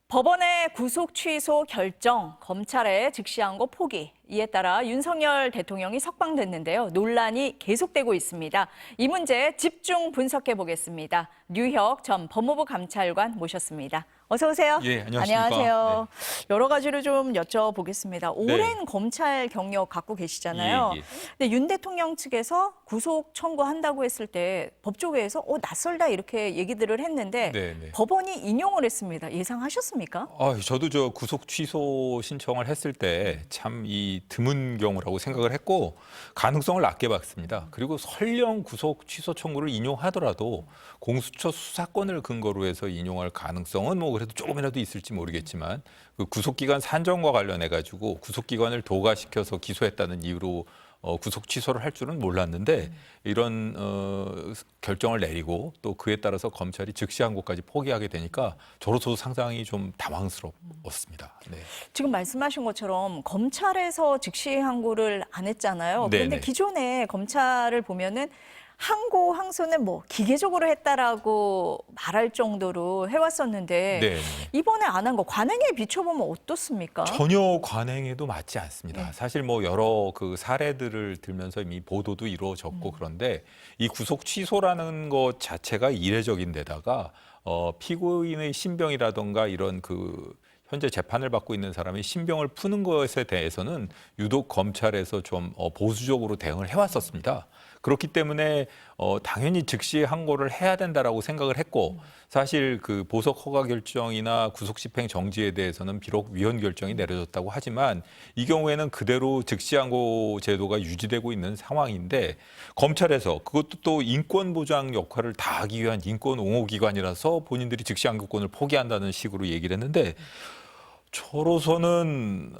법원의 구속 취소 결정, 검찰의 즉시항고 포기. 이에 따라 윤석열 대통령이 석방됐는데요. 논란이 계속되고 있습니다. 이 문제 집중 분석해 보겠습니다. 류혁 전 법무부 감찰관 모셨습니다. 어서 오세요. 예, 안녕하십니까. 안녕하세요. 네. 여러 가지로 좀 여쭤보겠습니다. 오랜 검찰 경력 갖고 계시잖아요. 예. 근데 윤 대통령 측에서 구속 청구한다고 했을 때 법조계에서 낯설다 이렇게 얘기들을 했는데 네. 법원이 인용을 했습니다. 예상하셨습니까? 저도 저 구속 취소 신청을 했을 때 참 이 드문 경우라고 생각을 했고 가능성을 낮게 봤습니다. 그리고 설령 구속 취소 청구를 인용하더라도 공수처 수사권을 근거로 해서 인용할 가능성은 뭐 그래도 조금이라도 있을지 모르겠지만 그 구속기간 산정과 관련해 가지고 구속기간을 도가시켜서 기소했다는 이유로 구속 취소를 할 줄은 몰랐는데 이런 결정을 내리고 또 그에 따라서 검찰이 즉시항고까지 포기하게 되니까 저로서도 상당히 좀 당황스러웠습니다. 네. 지금 말씀하신 것처럼 검찰에서 즉시항고를 안 했잖아요. 그런데 네네. 기존에 검찰을 보면은 항고, 항소는 뭐 기계적으로 했다라고 말할 정도로 해왔었는데 네. 이번에 안 한 거 관행에 비춰보면 어떻습니까? 전혀 관행에도 맞지 않습니다. 네. 사실 뭐 여러 그 사례들을 들면서 이미 보도도 이루어졌고 그런데 이 구속 취소라는 것 자체가 이례적인데다가 피고인의 신병이라던가 이런 그 현재 재판을 받고 있는 사람이 신병을 푸는 것에 대해서는 유독 검찰에서 좀 보수적으로 대응을 해왔었습니다. 그렇기 때문에 당연히 즉시 항고를 해야 된다라고 생각을 했고 사실 그 보석 허가 결정이나 구속 집행 정지에 대해서는 비록 위헌 결정이 내려졌다고 하지만 이 경우에는 그대로 즉시 항고 제도가 유지되고 있는 상황인데 검찰에서 그것도 또 인권 보장 역할을 다하기 위한 인권 옹호 기관이라서 본인들이 즉시 항고권을 포기한다는 식으로 얘기를 했는데 저로서는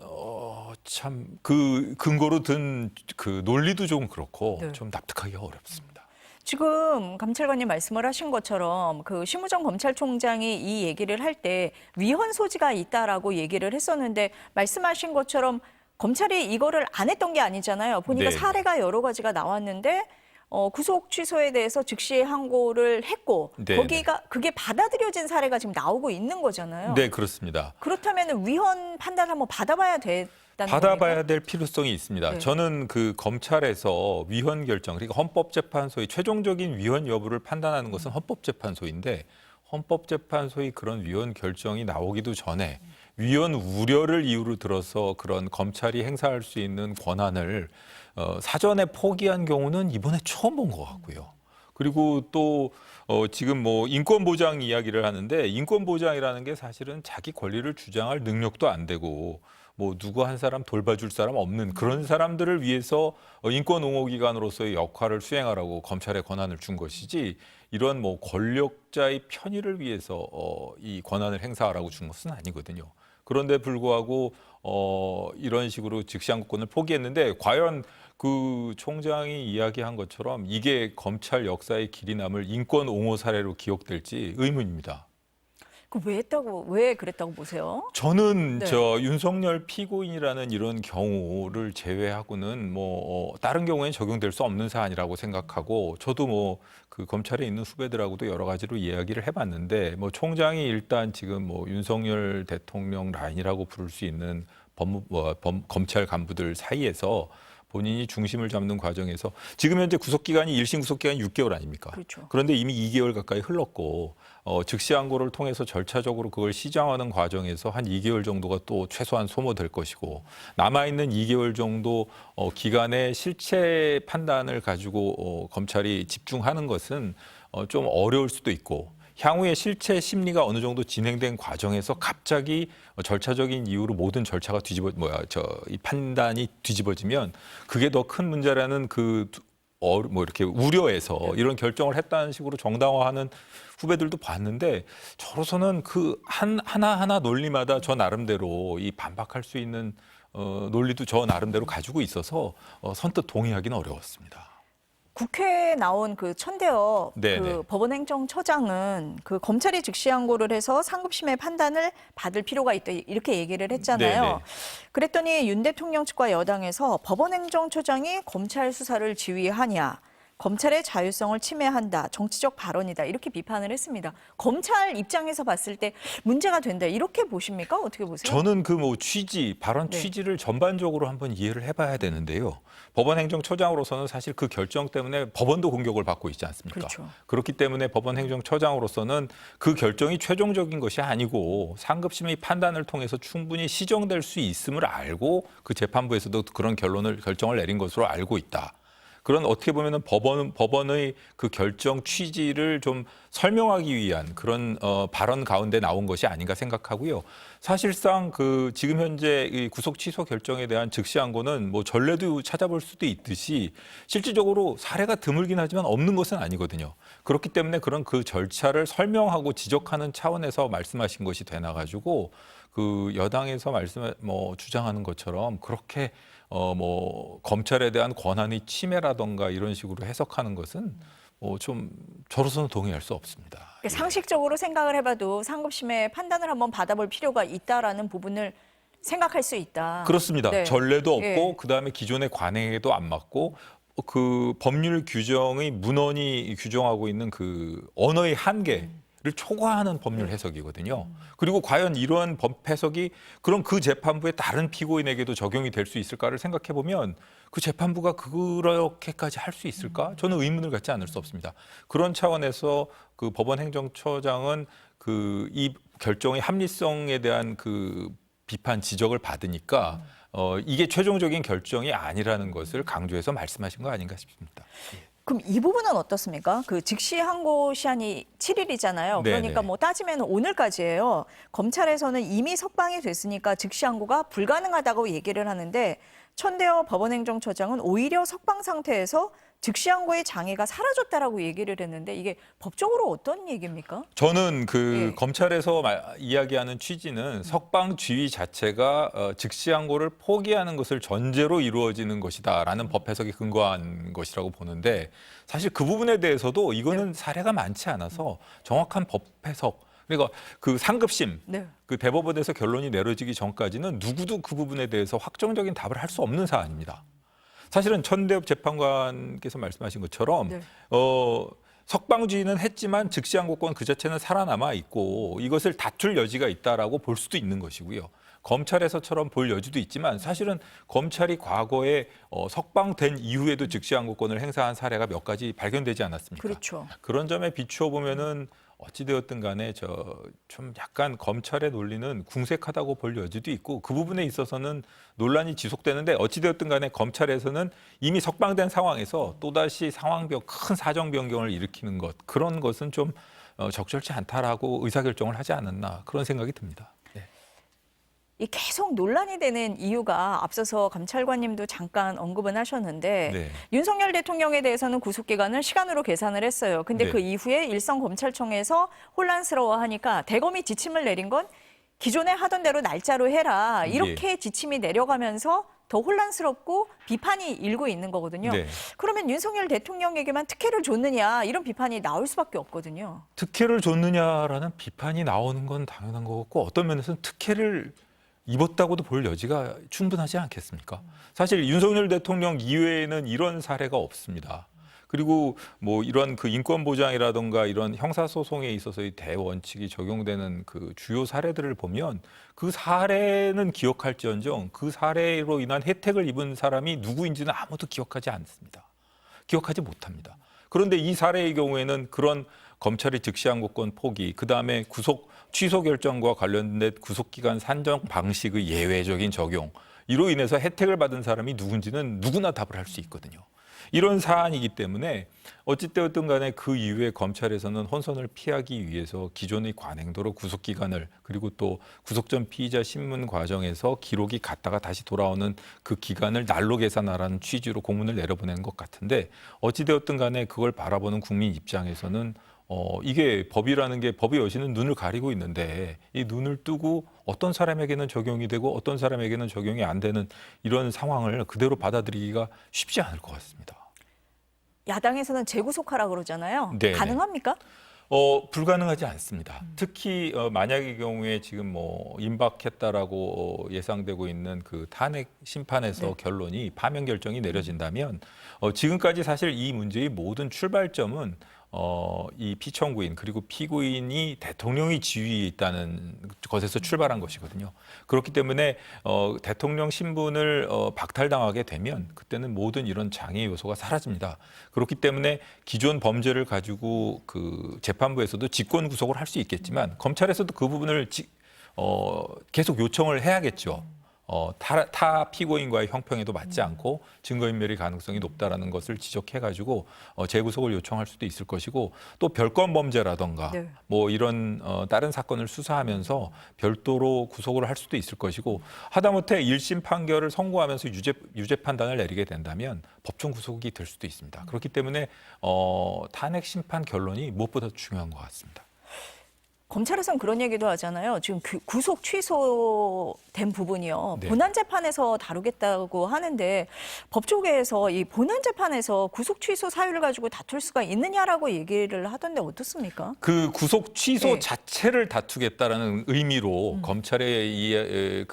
참 그 근거로 든 그 논리도 좀 그렇고 네. 좀 납득하기가 어렵습니다. 지금 감찰관님 말씀을 하신 것처럼 그 심우정 검찰총장이 이 얘기를 할 때 위헌 소지가 있다라고 얘기를 했었는데 말씀하신 것처럼 검찰이 이거를 안 했던 게 아니잖아요. 보니까 네. 사례가 여러 가지가 나왔는데 구속 취소에 대해서 즉시 항고를 했고 네. 그게 받아들여진 사례가 지금 나오고 있는 거잖아요. 네, 그렇습니다. 그렇다면 위헌 판단 한번 받아봐야 된다는 받아봐야 겁니까? 될 필요성이 있습니다. 네. 저는 그 검찰에서 위헌 결정, 그러니까 헌법재판소의 최종적인 위헌 여부를 판단하는 것은 헌법재판소인데 헌법재판소의 그런 위헌 결정이 나오기도 전에 위헌 우려를 이유로 들어서 그런 검찰이 행사할 수 있는 권한을 사전에 포기한 경우는 이번에 처음 본 것 같고요. 그리고 또 지금 뭐 인권 보장 이야기를 하는데 인권 보장이라는 게 사실은 자기 권리를 주장할 능력도 안 되고 뭐 누구 한 사람 돌봐줄 사람 없는 그런 사람들을 위해서 인권 옹호 기관으로서의 역할을 수행하라고 검찰에 권한을 준 것이지 이런 뭐 권력자의 편의를 위해서 이 권한을 행사하라고 준 것은 아니거든요. 그런데 불구하고 이런 식으로 즉시항고권을 포기했는데 과연 그 총장이 이야기한 것처럼 이게 검찰 역사의 길이 남을 인권 옹호 사례로 기억될지 의문입니다. 왜 그랬다고 보세요? 저는 네. 저 윤석열 피고인이라는 이런 경우를 제외하고는 뭐 다른 경우에는 적용될 수 없는 사안이라고 생각하고 저도 뭐 그 검찰에 있는 후배들하고도 여러 가지로 이야기를 해봤는데 뭐 총장이 일단 지금 뭐 윤석열 대통령 라인이라고 부를 수 있는 검찰 간부들 사이에서 본인이 중심을 잡는 과정에서 지금 현재 구속기간이 1심 구속기간이 6개월 아닙니까? 그렇죠. 그런데 이미 2개월 가까이 흘렀고 즉시항고를 통해서 절차적으로 그걸 시정하는 과정에서 한 2개월 정도가 또 최소한 소모될 것이고 남아있는 2개월 정도 기간의 실체 판단을 가지고 검찰이 집중하는 것은 좀 어려울 수도 있고 향후에 실체 심리가 어느 정도 진행된 과정에서 갑자기 절차적인 이유로 모든 절차가 이 판단이 뒤집어지면 그게 더 큰 문제라는 뭐 이렇게 우려해서 이런 결정을 했다는 식으로 정당화하는 후배들도 봤는데 저로서는 그 하나하나 논리마다 저 나름대로 이 반박할 수 있는 논리도 저 나름대로 가지고 있어서 선뜻 동의하기는 어려웠습니다. 국회에 나온 그 천대엽 그 법원행정처장은 그 검찰이 즉시항고를 해서 상급심의 판단을 받을 필요가 있다 이렇게 얘기를 했잖아요. 네네. 그랬더니 윤 대통령 측과 여당에서 법원행정처장이 검찰 수사를 지휘하냐. 검찰의 자율성을 침해한다, 정치적 발언이다 이렇게 비판을 했습니다. 검찰 입장에서 봤을 때 문제가 된다 이렇게 보십니까? 어떻게 보세요? 저는 그 뭐 취지, 발언 네. 취지를 전반적으로 한번 이해를 해봐야 되는데요. 법원행정처장으로서는 사실 그 결정 때문에 법원도 공격을 받고 있지 않습니까? 그렇죠. 그렇기 때문에 법원행정처장으로서는 그 결정이 최종적인 것이 아니고 상급심의 판단을 통해서 충분히 시정될 수 있음을 알고 그 재판부에서도 그런 결정을 내린 것으로 알고 있다. 그런 어떻게 보면은 법원의 그 결정 취지를 좀 설명하기 위한 그런 발언 가운데 나온 것이 아닌가 생각하고요. 사실상 그 지금 현재 이 구속 취소 결정에 대한 즉시 항고는 뭐 전례도 찾아볼 수도 있듯이 실질적으로 사례가 드물긴 하지만 없는 것은 아니거든요. 그렇기 때문에 그런 그 절차를 설명하고 지적하는 차원에서 말씀하신 것이 되나 가지고 그 여당에서 주장하는 것처럼 그렇게 뭐 검찰에 대한 권한의 침해라던가 이런 식으로 해석하는 것은 좀 저로서는 동의할 수 없습니다. 예. 상식적으로 생각을 해봐도 상급심의 판단을 한번 받아볼 필요가 있다라는 부분을 생각할 수 있다. 그렇습니다. 네. 전례도 없고 예. 그다음에 기존의 관행에도 안 맞고 그 법률 규정의 문헌이 규정하고 있는 그 언어의 한계를 초과하는 법률 해석이거든요. 그리고 과연 이러한 법 해석이 그럼 그 재판부의 다른 피고인에게도 적용이 될 수 있을까를 생각해 보면 그 재판부가 그렇게까지 할 수 있을까? 저는 의문을 갖지 않을 수 없습니다. 그런 차원에서 그 법원행정처장은 그 이 결정의 합리성에 대한 그 비판 지적을 받으니까 이게 최종적인 결정이 아니라는 것을 강조해서 말씀하신 거 아닌가 싶습니다. 그럼 이 부분은 어떻습니까? 그 즉시 항고 시한이 7일이잖아요. 그러니까 네네. 뭐 따지면 오늘까지예요. 검찰에서는 이미 석방이 됐으니까 즉시 항고가 불가능하다고 얘기를 하는데 천대여 법원행정처장은 오히려 석방 상태에서 즉시 항고의 장애가 사라졌다라고 얘기를 했는데 이게 법적으로 어떤 얘기입니까? 저는 그 예. 검찰에서 이야기하는 취지는 석방 지위 자체가 즉시 항고를 포기하는 것을 전제로 이루어지는 것이다라는 법 해석에 근거한 것이라고 보는데 사실 그 부분에 대해서도 이거는 사례가 많지 않아서 정확한 법 해석 그러니까 그 상급심 네. 그 대법원에서 결론이 내려지기 전까지는 누구도 그 부분에 대해서 확정적인 답을 할 수 없는 사안입니다. 사실은 천대엽 재판관께서 말씀하신 것처럼 네. 석방주의는 했지만 즉시항고권 그 자체는 살아남아 있고 이것을 다툴 여지가 있다라고 볼 수도 있는 것이고요. 검찰에서처럼 볼 여지도 있지만 사실은 검찰이 과거에 석방된 이후에도 즉시항고권을 행사한 사례가 몇 가지 발견되지 않았습니까? 그렇죠. 그런 점에 비추어 보면은 어찌되었든 간에 좀 약간 검찰의 논리는 궁색하다고 볼 여지도 있고 그 부분에 있어서는 논란이 지속되는데 어찌되었든 간에 검찰에서는 이미 석방된 상황에서 또다시 큰 사정 변경을 일으키는 것 그런 것은 좀 적절치 않다라고 의사결정을 하지 않았나 그런 생각이 듭니다. 네. 이 계속 논란이 되는 이유가 앞서서 감찰관님도 잠깐 언급은 하셨는데 네. 윤석열 대통령에 대해서는 구속기간을 시간으로 계산을 했어요. 근데 네. 그 이후에 일선검찰청에서 혼란스러워하니까 대검이 지침을 내린 건 기존에 하던 대로 날짜로 해라. 이렇게 지침이 내려가면서 더 혼란스럽고 비판이 일고 있는 거거든요. 네. 그러면 윤석열 대통령에게만 특혜를 줬느냐 이런 비판이 나올 수밖에 없거든요. 특혜를 줬느냐라는 비판이 나오는 건 당연한 것 같고 어떤 면에서는 특혜를 입었다고도 볼 여지가 충분하지 않겠습니까? 사실 윤석열 대통령 이외에는 이런 사례가 없습니다. 그리고 뭐 이런 그 인권 보장이라든가 이런 형사 소송에 있어서의 대원칙이 적용되는 그 주요 사례들을 보면 그 사례는 기억할지언정 그 사례로 인한 혜택을 입은 사람이 누구인지는 아무도 기억하지 않습니다. 기억하지 못합니다. 그런데 이 사례의 경우에는 그런 검찰의 즉시항고권 포기, 그다음에 취소 결정과 관련된 구속기간 산정 방식의 예외적인 적용, 이로 인해서 혜택을 받은 사람이 누군지는 누구나 답을 할 수 있거든요. 이런 사안이기 때문에 어찌되었든 간에 그 이후에 검찰에서는 혼선을 피하기 위해서 기존의 관행도로 구속기간을 그리고 또 구속 전 피의자 신문 과정에서 기록이 갔다가 다시 돌아오는 그 기간을 날로 계산하라는 취지로 공문을 내려보낸 것 같은데 어찌되었든 간에 그걸 바라보는 국민 입장에서는 이게 법이라는 게 법의 여신은 눈을 가리고 있는데 이 눈을 뜨고 어떤 사람에게는 적용이 되고 어떤 사람에게는 적용이 안 되는 이런 상황을 그대로 받아들이기가 쉽지 않을 것 같습니다. 야당에서는 재구속하라 그러잖아요. 네. 가능합니까? 불가능하지 않습니다. 특히 만약의 경우에 지금 뭐 임박했다라고 예상되고 있는 그 탄핵 심판에서 네. 결론이 파면 결정이 내려진다면 지금까지 사실 이 문제의 모든 출발점은 이 피청구인 그리고 피고인이 대통령이 지위에 있다는 것에서 출발한 것이거든요. 그렇기 때문에 대통령 신분을 박탈당하게 되면 그때는 모든 이런 장애 요소가 사라집니다. 그렇기 때문에 기존 범죄를 가지고 그 재판부에서도 직권 구속을 할 수 있겠지만 검찰에서도 그 부분을 계속 요청을 해야겠죠. 타 피고인과의 형평에도 맞지 않고 증거인멸의 가능성이 높다라는 것을 지적해가지고 재구속을 요청할 수도 있을 것이고 또 별건 범죄라던가 네. 뭐 이런 다른 사건을 수사하면서 별도로 구속을 할 수도 있을 것이고 하다못해 1심 판결을 선고하면서 유죄 판단을 내리게 된다면 법정 구속이 될 수도 있습니다. 그렇기 때문에 탄핵 심판 결론이 무엇보다 중요한 것 같습니다. 검찰에서는 그런 얘기도 하잖아요. 지금 그 구속 취소된 부분이요. 네. 본안 재판에서 다루겠다고 하는데 법조계에서 이 본안 재판에서 구속 취소 사유를 가지고 다툴 수가 있느냐라고 얘기를 하던데 어떻습니까? 그 구속 취소 네. 자체를 다투겠다라는 의미로 검찰의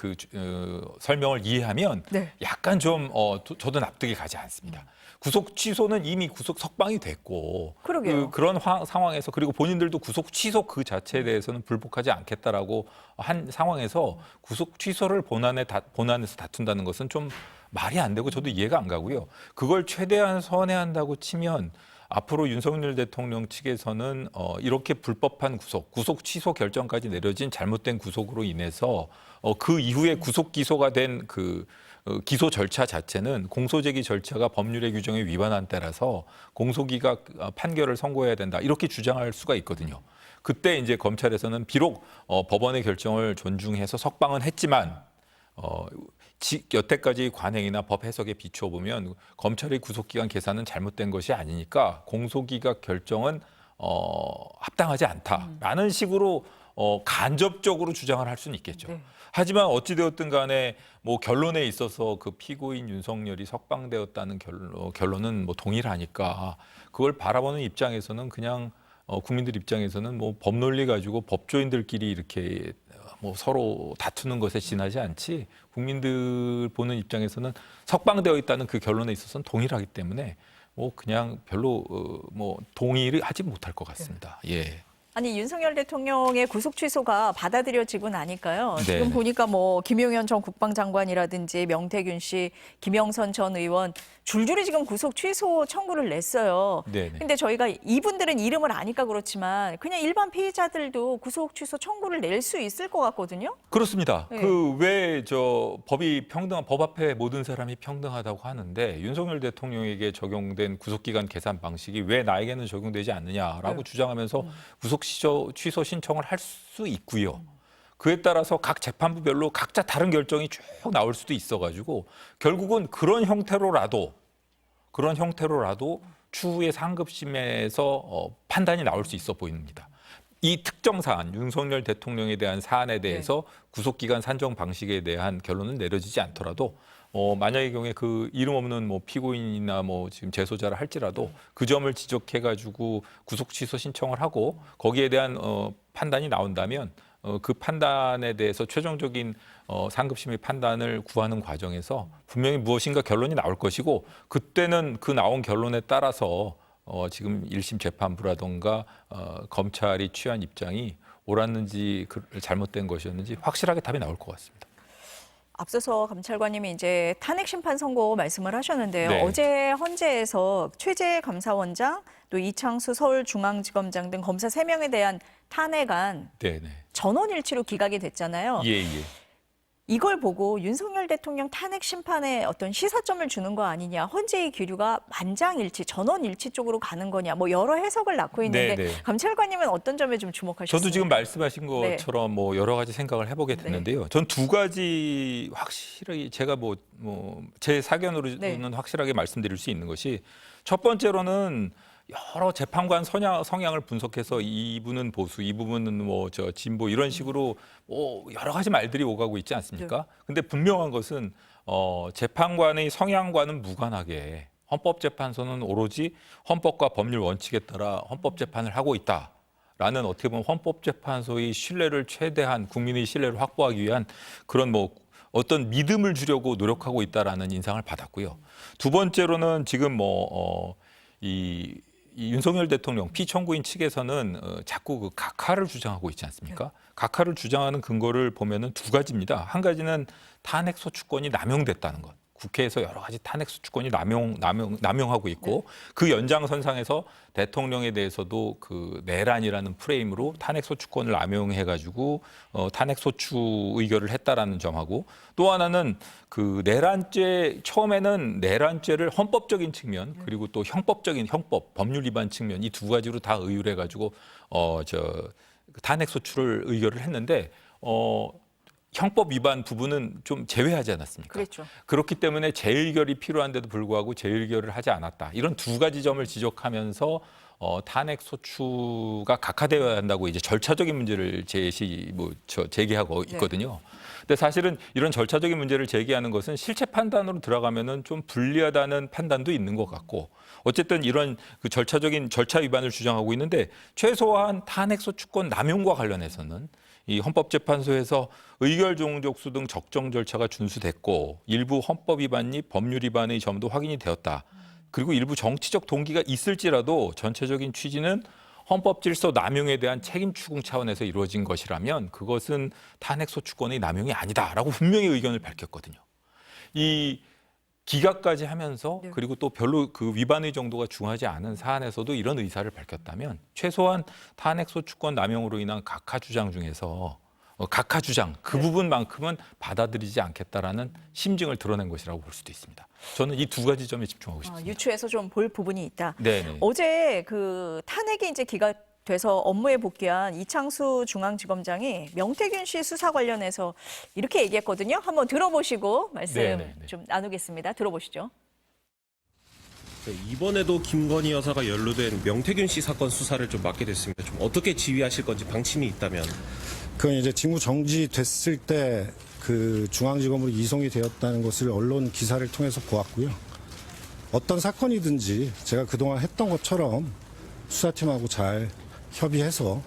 설명을 이해하면 네. 약간 좀 저도 납득이 가지 않습니다. 구속 취소는 이미 구속 석방이 됐고 그러게요. 그런 상황에서 그리고 본인들도 구속 취소 그 자체에 대해서는 불복하지 않겠다라고 한 상황에서 구속 취소를 본안에서 다툰다는 것은 좀 말이 안 되고 저도 이해가 안 가고요. 그걸 최대한 선회한다고 치면 앞으로 윤석열 대통령 측에서는 이렇게 불법한 구속 취소 결정까지 내려진 잘못된 구속으로 인해서 그 이후에 구속 기소가 된 그 기소 절차 자체는 공소제기 절차가 법률의 규정에 위반한 때라서 공소기가 판결을 선고해야 된다 이렇게 주장할 수가 있거든요. 그때 이제 검찰에서는 비록 법원의 결정을 존중해서 석방은 했지만 여태까지 관행이나 법 해석에 비추어 보면 검찰의 구속기간 계산은 잘못된 것이 아니니까 공소기각 결정은 합당하지 않다라는 식으로 간접적으로 주장을 할 수는 있겠죠. 네. 하지만 어찌되었든 간에 뭐 결론에 있어서 그 피고인 윤석열이 석방되었다는 결론은 뭐 동일하니까 그걸 바라보는 입장에서는 그냥 국민들 입장에서는 뭐 법 논리 가지고 법조인들끼리 이렇게 뭐 서로 다투는 것에 지나지 않지 국민들 보는 입장에서는 석방되어 있다는 그 결론에 있어서는 동일하기 때문에 뭐 그냥 별로 뭐 동의를 하지 못할 것 같습니다. 예. 아니 윤석열 대통령의 구속 취소가 받아들여지고 나니까요. 지금 네. 보니까 뭐 김용현 전 국방장관이라든지 명태균 씨, 김영선 전 의원 줄줄이 지금 구속 취소 청구를 냈어요. 네네. 근데 저희가 이분들은 이름을 아니까 그렇지만 그냥 일반 피의자들도 구속 취소 청구를 낼 수 있을 것 같거든요. 그렇습니다. 네. 그 왜 법이 법 앞에 모든 사람이 평등하다고 하는데 윤석열 대통령에게 적용된 구속기간 계산 방식이 왜 나에게는 적용되지 않느냐라고 네. 주장하면서 구속 취소 신청을 할 수 있고요. 그에 따라서 각 재판부별로 각자 다른 결정이 쭉 나올 수도 있어가지고 결국은 그런 형태로라도 추후에 상급심에서 판단이 나올 수 있어 보입니다. 이 특정 사안, 윤석열 대통령에 대한 사안에 대해서 구속기간 산정 방식에 대한 결론은 내려지지 않더라도 만약의 경우에 그 이름 없는 뭐 피고인이나 뭐 지금 재소자를 할지라도 그 점을 지적해가지고 구속 취소 신청을 하고 거기에 대한 판단이 나온다면 그 판단에 대해서 최종적인 상급심의 판단을 구하는 과정에서 분명히 무엇인가 결론이 나올 것이고 그때는 그 나온 결론에 따라서 지금 1심 재판부라든가 검찰이 취한 입장이 옳았는지 잘못된 것이었는지 확실하게 답이 나올 것 같습니다. 앞서서 감찰관님이 이제 탄핵 심판 선고 말씀을 하셨는데요. 네. 어제 헌재에서 최재 감사원장 또 이창수 서울중앙지검장 등 검사 3명에 대한 탄핵안 네네. 전원일치로 기각이 됐잖아요. 예. 이걸 보고 윤석열 대통령 탄핵 심판에 어떤 시사점을 주는 거 아니냐, 헌재의 기류가 만장일치, 전원일치 쪽으로 가는 거냐, 뭐 여러 해석을 낳고 있는데 네네. 감찰관님은 어떤 점에 좀 주목하셨습니까? 저도 지금 말씀하신 네. 것처럼 뭐 여러 가지 생각을 해보게 됐는데요. 전 두 가지 확실히 제가 제 사견으로는 네. 확실하게 말씀드릴 수 있는 것이 첫 번째로는 여러 재판관 성향을 분석해서 이분은 보수, 이 부분은 진보 이런 식으로 여러 가지 말들이 오가고 있지 않습니까? 근데 분명한 것은 재판관의 성향과는 무관하게 헌법재판소는 오로지 헌법과 법률 원칙에 따라 헌법재판을 하고 있다. 라는 어떻게 보면 헌법재판소의 신뢰를 최대한 국민의 신뢰를 확보하기 위한 그런 뭐 어떤 믿음을 주려고 노력하고 있다라는 인상을 받았고요. 두 번째로는 지금 이 윤석열 대통령 피청구인 측에서는 자꾸 그 각하를 주장하고 있지 않습니까? 각하를 주장하는 근거를 보면은 두 가지입니다. 한 가지는 탄핵 소추권이 남용됐다는 것. 국회에서 여러 가지 탄핵 소추권이 남용하고 있고 그 연장선상에서 대통령에 대해서도 그 내란이라는 프레임으로 탄핵 소추권을 남용해가지고 탄핵 소추 의결을 했다라는 점하고 또 하나는 그 내란죄 처음에는 내란죄를 헌법적인 측면 그리고 또 형법적인 형법 법률 위반 측면 이 두 가지로 다 의율해가지고 탄핵 소추를 의결을 했는데 형법 위반 부분은 좀 제외하지 않았습니까? 그렇죠. 그렇기 때문에 재의결이 필요한데도 불구하고 재의결을 하지 않았다. 이런 두 가지 점을 지적하면서 탄핵 소추가 각하되어야 한다고 이제 절차적인 문제를 제기하고 있거든요. 근데 사실은 이런 절차적인 문제를 제기하는 것은 실체 판단으로 들어가면은 좀 불리하다는 판단도 있는 것 같고 어쨌든 이런 그 절차적인 절차 위반을 주장하고 있는데 최소한 탄핵 소추권 남용과 관련해서는 이 헌법재판소에서 의결 종족수 등 적정 절차가 준수됐고 일부 헌법 위반이 법률 위반의 점도 확인이 되었다. 그리고 일부 정치적 동기가 있을지라도 전체적인 취지는 헌법 질서 남용에 대한 책임 추궁 차원에서 이루어진 것이라면 그것은 탄핵 소추권의 남용이 아니다라고 분명히 의견을 밝혔거든요. 이 기각까지 하면서 그리고 또 별로 그 위반의 정도가 중하지 않은 사안에서도 이런 의사를 밝혔다면 최소한 탄핵 소추권 남용으로 인한 각하 주장 중에서 각하 주장 그 부분만큼은 받아들이지 않겠다라는 심증을 드러낸 것이라고 볼 수도 있습니다. 저는 이 두 가지 점에 집중하고 싶습니다. 유추해서 좀 볼 부분이 있다. 네네. 어제 그 탄핵이 이제 기각돼서 업무에 복귀한 이창수 중앙지검장이 명태균 씨 수사 관련해서 이렇게 얘기했거든요. 한번 들어보시고 말씀 네네네. 좀 나누겠습니다. 들어보시죠. 네, 이번에도 김건희 여사가 연루된 명태균 씨 사건 수사를 좀 맡게 됐습니다. 좀 어떻게 지휘하실 건지 방침이 있다면. 그건 이제 직무 정지됐을 때 그 중앙지검으로 이송이 되었다는 것을 언론 기사를 통해서 보았고요. 어떤 사건이든지 제가 그동안 했던 것처럼 수사팀하고 잘 협의해서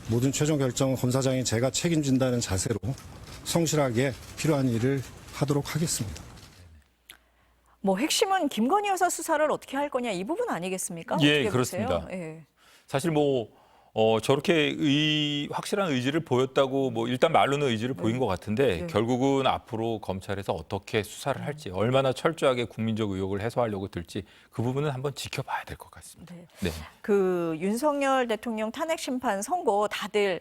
모든 최종 결정은 검사장이 제가 책임진다는 자세로 성실하게 필요한 일을 하도록 하겠습니다. 뭐 핵심은 김건희 여사 수사를 어떻게 할 거냐 이 부분 아니겠습니까? 예, 어떻게 그렇습니다. 보세요? 예. 사실 저렇게 확실한 의지를 보였다고 일단 말로는 의지를 보인 것 같은데 결국은 앞으로 검찰에서 어떻게 수사를 할지 얼마나 철저하게 국민적 의혹을 해소하려고 들지 그 부분은 한번 지켜봐야 될 것 같습니다. 네. 그 윤석열 대통령 탄핵 심판 선고 다들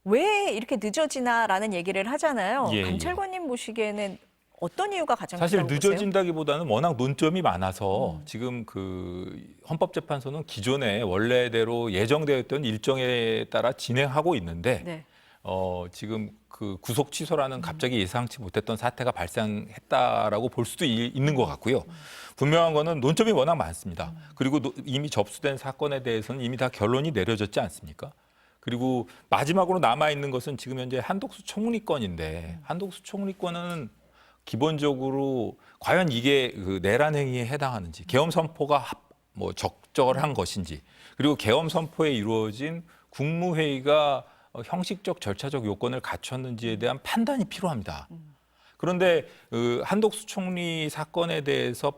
왜 이렇게 늦어지나라는 얘기를 하잖아요. 예, 감찰관님 보시기에는 어떤 이유가 가장 사실 크다고 보세요? 늦어진다기보다는 워낙 논점이 많아서 지금 그 헌법재판소는 기존에 원래대로 예정되어 있던 일정에 따라 진행하고 있는데 네. 지금 그 구속 취소라는 갑자기 예상치 못했던 사태가 발생했다라고 볼 수도 있는 것 같고요. 분명한 거는 논점이 워낙 많습니다. 그리고 이미 접수된 사건에 대해서는 이미 다 결론이 내려졌지 않습니까? 그리고 마지막으로 남아있는 것은 지금 현재 한독수 총리건인데 한독수 총리건은 기본적으로 과연 이게 그 내란 행위에 해당하는지 계엄 선포가 적절한 것인지 그리고 계엄 선포에 이루어진 국무회의가 형식적 절차적 요건을 갖췄는지에 대한 판단이 필요합니다. 그런데 한독수 총리 사건에 대해서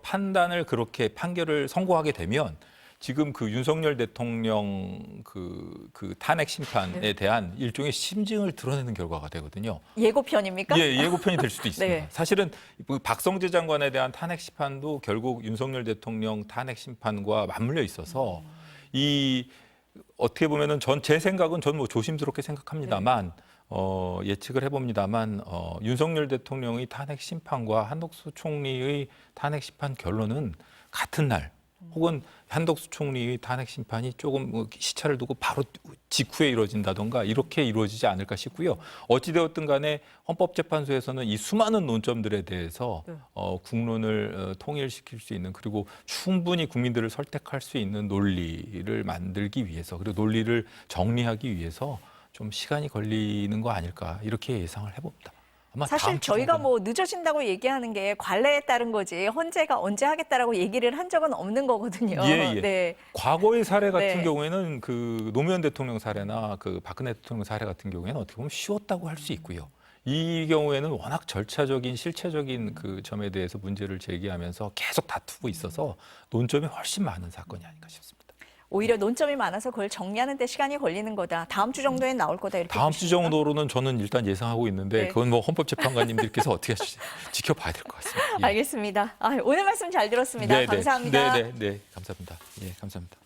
그렇게 판결을 선고하게 되면 지금 그 윤석열 대통령 그 탄핵 심판에 대한 일종의 심증을 드러내는 결과가 되거든요. 예고편입니까? 예, 예고편이 될 수도 있습니다. 네. 사실은 박성재 장관에 대한 탄핵 심판도 결국 윤석열 대통령 탄핵 심판과 맞물려 있어서 어떻게 보면은 제 생각은 조심스럽게 생각합니다만 예측을 해봅니다만 윤석열 대통령의 탄핵 심판과 한독수 총리의 탄핵 심판 결론은 같은 날 혹은 한독수 총리의 탄핵 심판이 조금 시차를 두고 바로 직후에 이루어진다던가 이렇게 이루어지지 않을까 싶고요. 어찌되었든 간에 헌법재판소에서는 이 수많은 논점들에 대해서 국론을 통일시킬 수 있는 그리고 충분히 국민들을 설득할 수 있는 논리를 만들기 위해서 그리고 논리를 정리하기 위해서 좀 시간이 걸리는 거 아닐까 이렇게 예상을 해봅니다. 아마 사실 다음 주 저희가 정도는- 뭐 늦어진다고 얘기하는 게 관례에 따른 거지 헌재가 언제 하겠다라고 얘기를 한 적은 없는 거거든요. 예, 예. 네. 과거의 사례 같은 네. 경우에는 그 노무현 대통령 사례나 그 박근혜 대통령 사례 같은 경우에는 어떻게 보면 쉬웠다고 할 수 있고요. 이 경우에는 워낙 절차적인 실체적인 그 점에 대해서 문제를 제기하면서 계속 다투고 있어서 논점이 훨씬 많은 사건이 아닌가 싶습니다. 오히려 논점이 많아서 그걸 정리하는 데 시간이 걸리는 거다. 다음 주 정도엔 나올 거다 이렇게 다음 주 보십니까? 정도로는 저는 일단 예상하고 있는데 네. 그건 뭐 헌법재판관님들께서 어떻게 하실지 지켜봐야 될 것 같습니다. 예. 알겠습니다. 오늘 말씀 잘 들었습니다. 감사합니다. 네, 감사합니다. 예, 감사합니다.